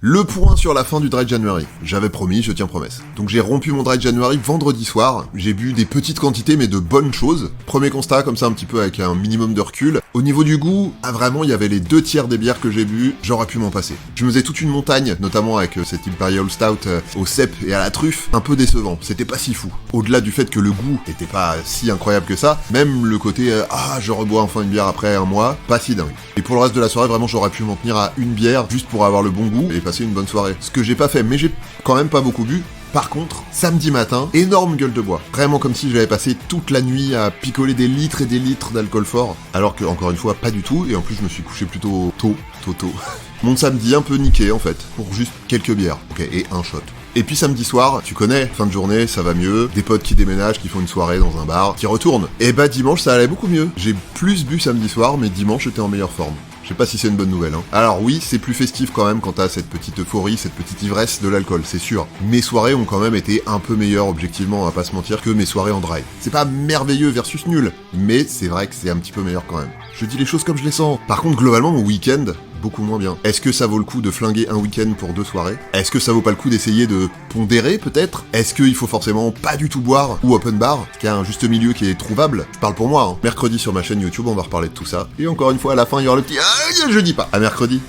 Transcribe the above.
Le point sur la fin du Dry January. J'avais promis, je tiens promesse. Donc j'ai rompu mon Dry January vendredi soir. J'ai bu des petites quantités mais de bonnes choses. Premier constat, comme ça un petit peu avec un minimum de recul. Au niveau du goût, vraiment il y avait les 2 tiers des bières que j'ai bu, j'aurais pu m'en passer. Je me faisais toute une montagne, notamment avec cette Imperial Stout au cèpe et à la truffe, un peu décevant, c'était pas si fou. Au-delà du fait que le goût était pas si incroyable que ça, même le côté je rebois enfin une bière après un mois, pas si dingue. Et pour le reste de la soirée, vraiment j'aurais pu m'en tenir à une bière juste pour avoir le bon goût et passer une bonne soirée. Ce que j'ai pas fait, mais j'ai quand même pas beaucoup bu. Par contre, samedi matin, énorme gueule de bois. Vraiment comme si j'avais passé toute la nuit à picoler des litres et des litres d'alcool fort. Alors que, encore une fois, pas du tout. Et en plus, je me suis couché plutôt tôt. Mon samedi un peu niqué, en fait. Pour juste quelques bières. Ok, et un shot. Et puis samedi soir, tu connais, fin de journée, ça va mieux. Des potes qui déménagent, qui font une soirée dans un bar, qui retournent. Et bah dimanche, ça allait beaucoup mieux. J'ai plus bu samedi soir, mais dimanche, j'étais en meilleure forme. Je sais pas si c'est une bonne nouvelle, hein. Alors oui, c'est plus festif quand même quand t'as cette petite euphorie, cette petite ivresse de l'alcool, c'est sûr. Mes soirées ont quand même été un peu meilleures, objectivement, on va pas se mentir, que mes soirées en dry. C'est pas merveilleux versus nul, mais c'est vrai que c'est un petit peu meilleur quand même. Je dis les choses comme je les sens. Par contre, globalement, mon week-end, beaucoup moins bien. Est-ce que ça vaut le coup de flinguer un week-end pour 2 soirées? Est-ce que ça vaut pas le coup d'essayer de pondérer, peut-être? Est-ce qu'il faut forcément pas du tout boire ou open bar? Est-ce qu'il y a un juste milieu qui est trouvable? Je parle pour moi, hein. Mercredi sur ma chaîne YouTube, on va reparler de tout ça. Et encore une fois, à la fin, il y aura le petit je dis pas. À mercredi.